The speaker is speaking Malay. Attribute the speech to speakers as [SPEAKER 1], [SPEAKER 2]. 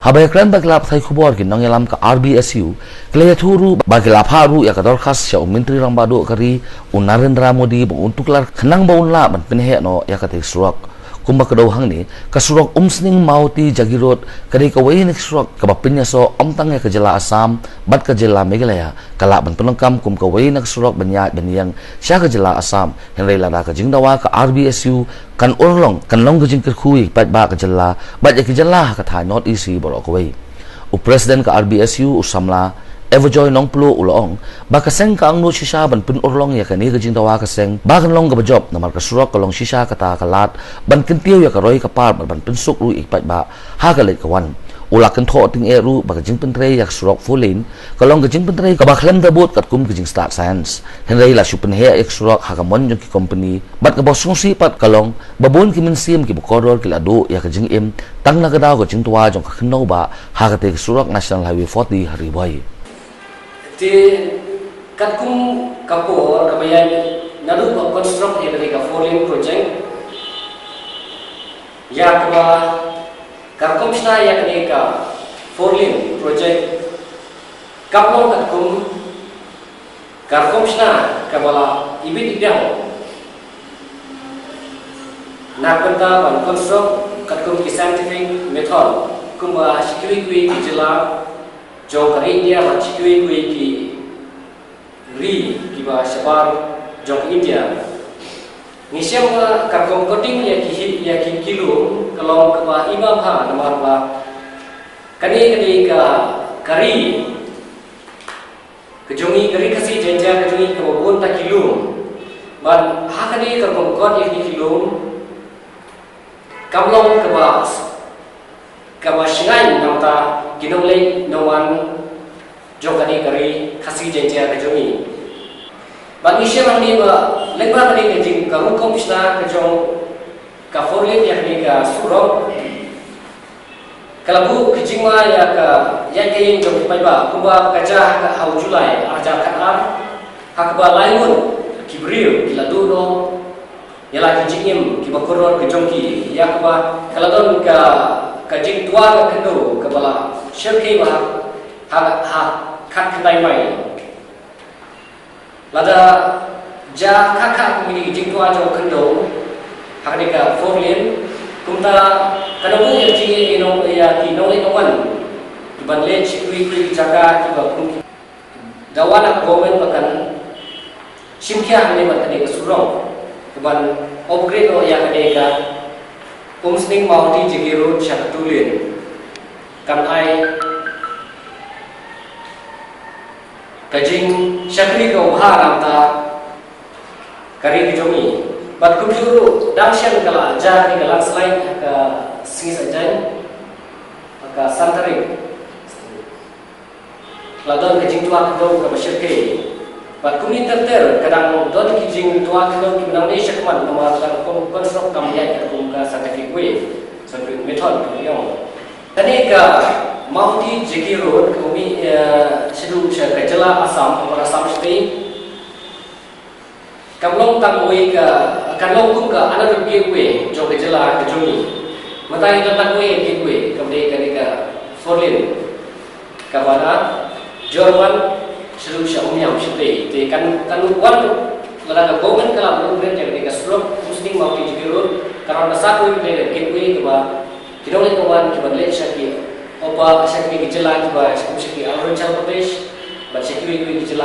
[SPEAKER 1] Habayakran baglap thai khubor kin nongelam ka RBSU klaya thuru baglap haru ya kador khas ya menteri rambado kari Narendra Modi untuklar khnang baunla ban pinhe no ya kate surak kumba kadau hang ni kasurok umsning mauti jagirot kari kawai nik surak kabapinya so omtang ya kejela Assam bat kejela Meghalaya kala ban penengkam kum kawai nak surak banyat banyang sya kejela Assam henry lada ka jingdawa ka RBSU kan urlong kan long kejing kerkhui pat ba kejela bat ya kejela ka thai not easy borok kawai presiden ka RBSU usamla Everjoy nong plu ulong bakaseng ka ang no shisha ban pin urlong ya kani kajing tawa kaseng bakan long ka job namar ka surok ka long shisha kata kalat ban kintiw ya ka roy ka par ban pin suk ru ikpat ba ha ka let ka wan ulak kan tho ting eru bakajing pin tre yak surok fulin ka long kajing pin tre ka bakhlem da bot kat kum kajing start science henry la supen he ek surok ha ka mon jong ki company bat ka bosong si pat ka long babon ki min sim ki bukodor ki ladu ya kajing im tang na ka daw ka jing tuwa jong ka khno ba ha ka te surok national highway 40 hari boy
[SPEAKER 2] di katkum kapur kabayan nadu construct dari ka foreign project ya kaba karkom sna ya kani ka foreign project kapong katkum karkom sna kabala ibit idang nakanta ban construct katkum ki scientific method kumba security ki jila jong kari India macikui kui ki ri kiba sebar jong India ngisem karkom coding ya ki kilo kalau kaba ima pha namar ba kani ka kari kejongi kari kasi jenja kejongi ka bon ta kilo ban ha kani karkom cod ya ki kilo kablong kaba shingai namta kinolei nowan jokani kari khasi jenja kajoni bagi siapa ni ba lengba kani kajing karu komsna kajong ka forlet yakni ka surok kalabu kajing ma ya ka yakin jong pai ba kuba kaja ka hau julai aja kan ar hakba laimun kibril kiladu no yala kajingim kibakoron kajongki yakba kaladon ka kajing tua ka kendo kabala syarki ba ha khat khandai mai lada ja kha kumini jing tua jong kendo hakni ka forlien kumta kanabu ya ji ino ya ki no le nowan ban le chikui kui jaga ki ba kum dawana government bakan simkhya ne ban kane ka surong ban upgrade o ya kane ka umsning mauti jigirut syakatulin kan ai kajing syakri ka uharam ta kari kijomi bat kumjuru dangsyan kala jar ni kala selain ka singis ajan ka santaring ladon kajing tua kado ka basyirke bat kumi terter kadang don kijing tua kado ki menang ni syakman nomor kan konstruk kamya ka kum ka scientific way scientific method kiyong tani ka mauti jeki road kumi sedu kajala Assam or Assam state kamlong tangoi ka kanlong kum ka another gateway jo kajala kajuni matai ta tangoi gateway kamde kani ka forlin kabana Jerman sedu umyam state te kan wan lada government kala blueprint jadi ka sulok muslim mauti jeki road karena satu gateway ba kidole kawan kibadle syaki opa syaki gejala kiba syaki Arunachal Pradesh ba syaki gejala